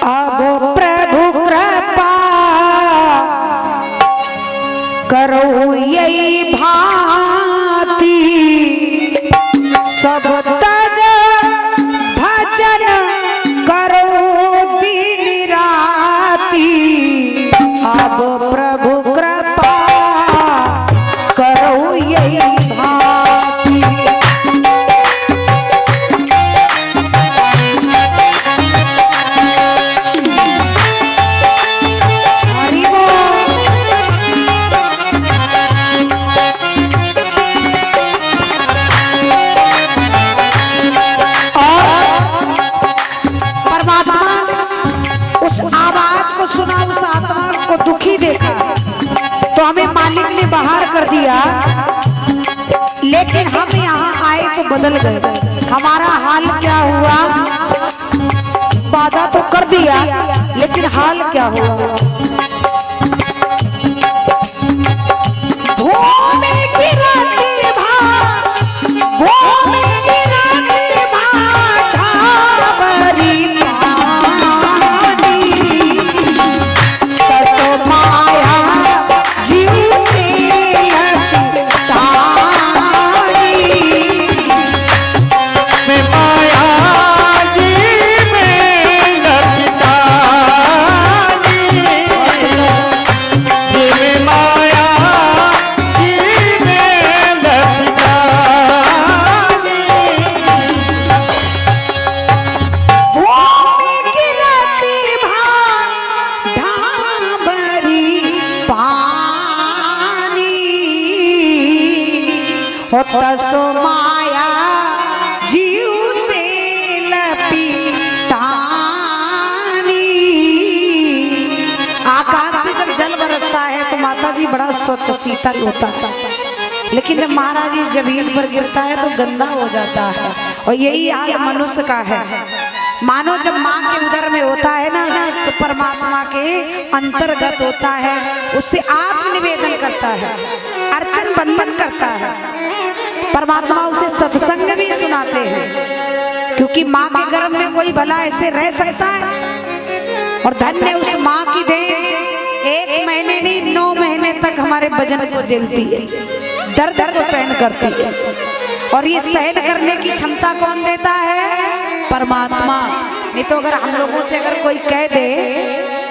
अब प्रभु कृपा करो यही भांति, सब तज भजन करो दिन राति। अब प्रभु कृपा करो यही भांति। सुना उस आत्मा को दुखी देखा तो हमें मालिक ने बाहर कर दिया, लेकिन हम यहाँ आए तो बदल गए। हमारा हाल क्या हुआ? वादा तो कर दिया लेकिन हाल क्या हुआ? भूमि गिरती भूमि गिरती भारी तसो माया जीव से लपीटानी। आकाश से जब जल बरसता है तो माता जी बड़ा स्वच्छ शीतल होता है, लेकिन जब महाराज जी जमीन पर गिरता है तो गंदा हो जाता है। और यही हाल मनुष्य का है। मानो जब माँ के उदर में होता है ना तो परमात्मा के अंतर्गत होता है, उससे आत्मनिवेदन करता है, अर्चन बंधन करता है। परमात्मा उसे सत्संग भी सुनाते हैं, क्योंकि माँ के गर्भ में कोई भला ऐसे रह सकता है? और धन्य उस माँ की देह 1 महीने नहीं 9 महीने तक हमारे भजन को झेलती है, दर्द को सहन करती है। और ये सहन करने की क्षमता कौन देता है? परमात्मा। नहीं तो अगर हम लोगों से अगर कोई कह दे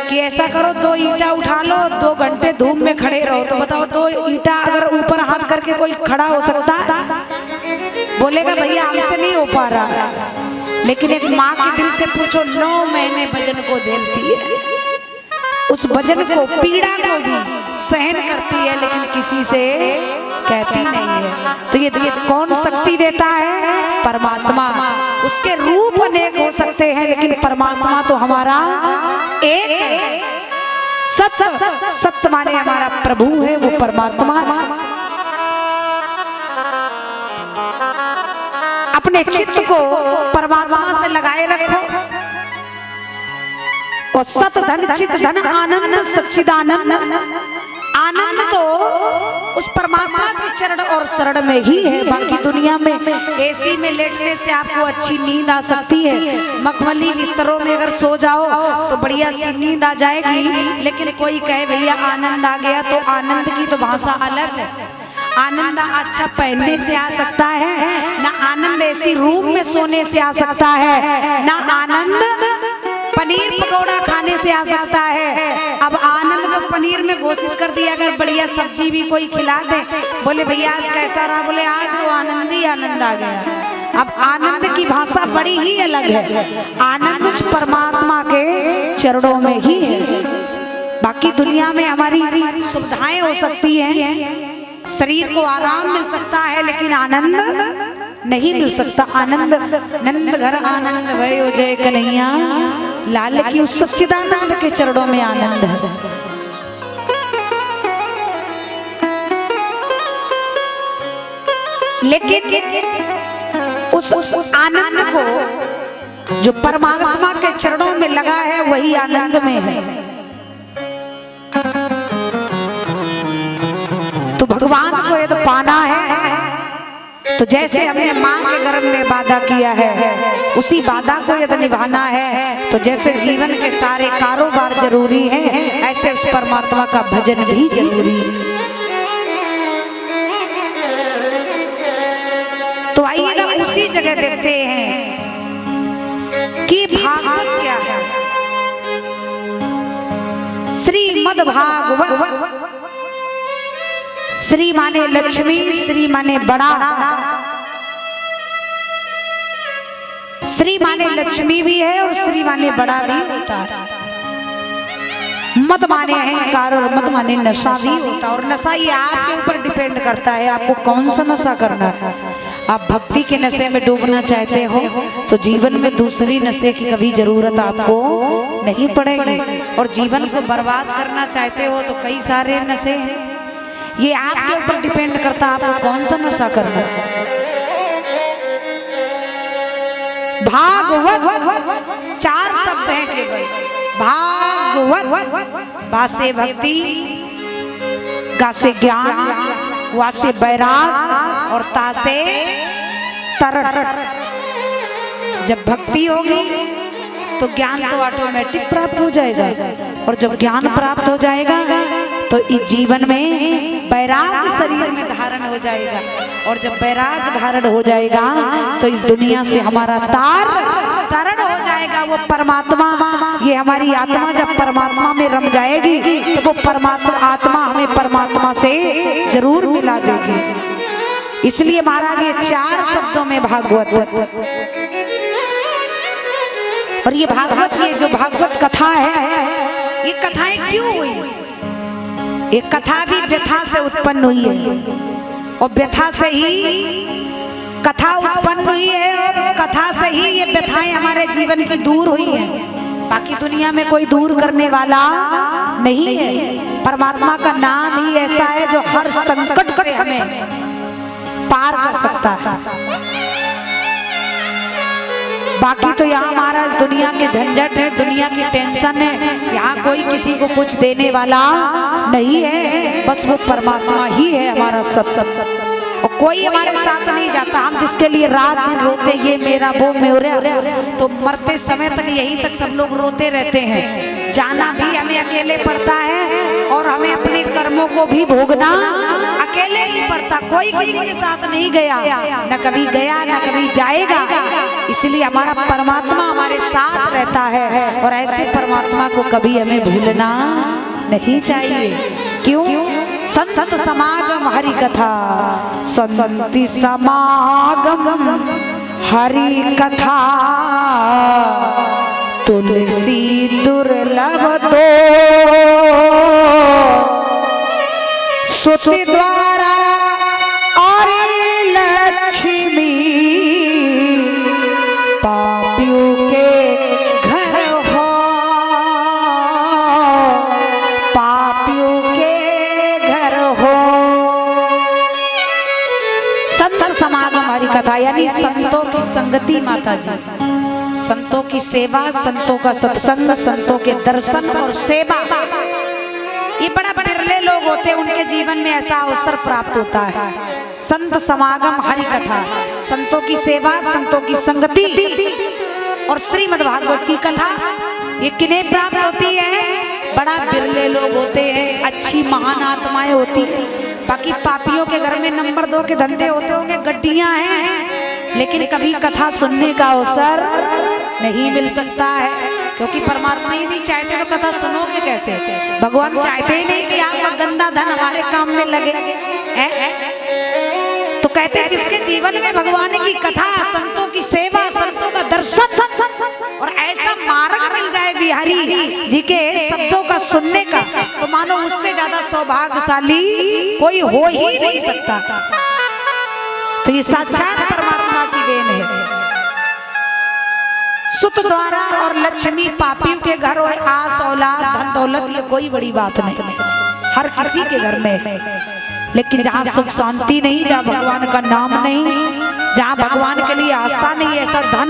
कि ऐसा करो 2 ईंटा उठा लो 2 घंटे धूप में खड़े रहो, तो बताओ 2 ईंटा अगर ऊपर हाथ करके कोई खड़ा हो सकता है? बोलेगा भैया हमसे नहीं हो पा रहा। लेकिन एक माँ के दिल से पूछो 9 महीने भजन को झेलती है, उस भजन को पीड़ा को भी सहन करती है, लेकिन किसी से कहती नहीं है। तो ये कौन शक्ति देता है? परमात्मा। उसके रूप अनेक हो सकते हैं, लेकिन परमात्मा तो हमारा एक है। सत्य माने हमारा प्रभु है, वो परमात्मा। अपने चित्त को परमात्मा से लगाए रखो। और सत धन चित धन आनंद सच्चिदानंद। आनंद तो उस परमात्मा के चरण और शरण में ही है। बाकी दुनिया में एसी में लेटने से आपको अच्छी नींद आ सकती है, मखमली बिस्तरों में अगर सो जाओ तो बढ़िया सी नींद आ जाएगी। लेकिन कोई कहे भैया आनंद आ गया, तो आनंद की तो भाषा अलग है। आनंद अच्छा पहनने से आ सकता है, ना आनंद ऐसी रूम में सोने से आ सकता है, ना आनंद पनीर पकौड़ा खाने से आ सकता है। अब आनंद तो पनीर में घोषित कर दिया, अगर बढ़िया सब्जी भी कोई खिला दे, बोले भैया आज कैसा रहा? बोले आज तो आनंद ही आनंद आ गया। अब आनंद की भाषा बड़ी ही अलग है। आनंद उस परमात्मा के चरणों में ही है। बाकी दुनिया में हमारी सुविधाएं हो सकती हैं, शरीर को आराम मिल सकता है, लेकिन आनंद नहीं मिल सकता। आनंद नंद घर आनंद भयो जय कन्हैया लाल की उस सच्चिदानंद के चरणों में आनंद है। लेकिन उस आनंद को जो परमात्मा के चरणों में लगा है वही आनंद में है। तो भगवान को यदि पाना है तो जैसे हमने माँ के गर्भ में वादा किया है, उसी वादा को यदि निभाना है तो जैसे जीवन के सारे कारोबार जरूरी हैं, ऐसे उस परमात्मा का भजन भी जरूरी है। तो आइएगा उसी जगह देखते हैं कि भागवत क्या है। श्रीमद् भागवत, श्री माने लक्ष्मी, श्री माने बड़ा, श्री माने लक्ष्मी भी है और श्री माने बड़ा भी होता है। मत माने अहंकार और मत माने नशा भी होता है। और नशा ये आपके ऊपर डिपेंड करता है, आपको कौन सा नशा करना है। आप भक्ति के नशे में डूबना चाहते हो तो जीवन में दूसरी नशे की कभी जरूरत आपको नहीं पड़ेगी। और जीवन को बर्बाद करना चाहते हो तो कई सारे नशे हैं, ये आपके ऊपर डिपेंड करता है आपको कौन सा नशा करना है। भागवत 4 शब्द हैं केवल। भागवत, भा से भक्ति, गा से ज्ञान, वा से वैराग और ता से तरट। जब भक्ति होगी तो ज्ञान तो ऑटोमेटिक प्राप्त हो जाएगा, और जब ज्ञान प्राप्त हो जाएगा तो इस जीवन में वैराग शरीर में धारण हो जाएगा। और जब वैराग धारण हो जाएगा तो इस दुनिया से हमारा तारण हो जाएगा। वो परमात्मा, ये हमारी आत्मा जब परमात्मा में रम जाएगी तो वो परमात्मा आत्मा हमें परमात्मा से जरूर मिला देगी। इसलिए महाराज ये 4 शब्दों में भागवत। और ये भागवत, ये जो भागवत कथा है, ये कथाएं क्यों हुई? ये कथा भी व्यथा से उत्पन्न हुई है, और व्यथा से ही कथा उत्पन्न हुई है, और कथा से ही ये व्यथाएं हमारे जीवन की दूर हुई हैं। बाकी दुनिया में कोई दूर करने वाला नहीं है। परमात्मा का नाम ही ऐसा है जो हर संकट से हमें पार कर सकता है। बाकी तो यहाँ महाराज दुनिया के झंझट है, दुनिया की टेंशन है, यहाँ कोई किसी को कुछ देने वाला नहीं है। बस वो परमात्मा ही है हमारा सब, और कोई हमारे साथ नहीं जाता। हम जिसके लिए रात दिन रोते, ये मेरा वो मेरा, तो मरते समय तक यहीं तक सब लोग रोते रहते हैं। जाना भी हमें अकेले पड़ता है, और हमें अपने कर्मों को भी भोगना अकेले ही पड़ता। कोई किसी के साथ नहीं गया, न कभी गया न कभी जाएगा। इसलिए हमारा परमात्मा हमारे साथ रहता है, और ऐसे परमात्मा को कभी हमें भूलना नहीं चाहिए। क्यों? संत समागम हरि कथा, संति समागम हरि कथा, तुलसी दुर्लभ तो सुति द्वारा और लक्ष्मी, पापियों के घर हो, पापियों के घर हो। संत समागम हरि कथा यानी संतों की संगति माता जी, संतों की सेवा, संतों का सत्संग, संतों के दर्शन और सेवा। ये बड़ा बिरले लोग होते हैं, उनके जीवन में ऐसा अवसर प्राप्त होता है। संत समागम हरि कथा, संतों की सेवा, संतों की संगति और श्रीमद् भागवत की कथा, ये किन्हें प्राप्त होती है? बड़ा बिरले लोग होते हैं, अच्छी महान आत्माएं होती है। बाकी पापियों के घर में नंबर 2 के धंधे होते होंगे, गड्डियां हैं, लेकिन कभी कथा सुनने का अवसर नहीं मिल सकता है। क्योंकि परमात्मा ही नहीं चाहते तो कथा सुनोगे कैसे? भगवान चाहते ही नहीं कि आपका गंदा धन हमारे काम में लगे। तो कहते हैं जिसके जीवन में भगवान की कथा, संतों की सेवा, संतों का दर्शन और ऐसा मार्ग मिल जाए बिहारी जी के शब्दों का सुनने का, तो मानो उससे ज्यादा सौभाग्यशाली कोई हो ही नहीं सकता। तो ये साक्षात परमात्मा की देन है। सुत द्वारा और लक्ष्मी, पापियों के घर और आस औलाद धन दौलत, ये कोई बड़ी बात नहीं, हर किसी के घर में है। लेकिन जहाँ सुख शांति नहीं, जहाँ भगवान का नाम नहीं, जहाँ भगवान के लिए आस्था नहीं, ऐसा धन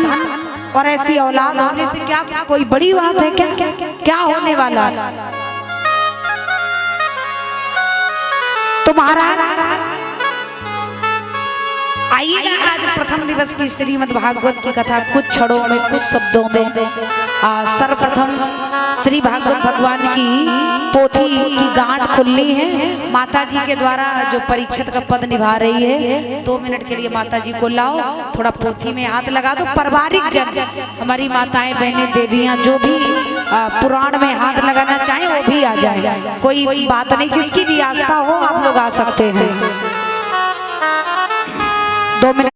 और ऐसी औलाद होने से क्या कोई बड़ी बात है? क्या होने वाला है? तो महाराज आइएगा आज प्रथम दिवस की श्रीमद् भागवत की कथा कुछ क्षणों में, कुछ शब्दों में। सर्वप्रथम श्री भागवत भगवान की पोथी की गांठ खुलनी है। माता जी के द्वारा जो परीक्षित का पद निभा रही है, 2 मिनट के लिए माता जी को लाओ, थोड़ा पोथी में हाथ लगा दो। पारिवारिक जन, हमारी माताएं बहनें देवियां जो भी पुराण में हाथ लगाना चाहे वो भी आ जाए, कोई बात नहीं, जिसकी भी आस्था हो आप लोग आ सकते हैं। 2 मिनट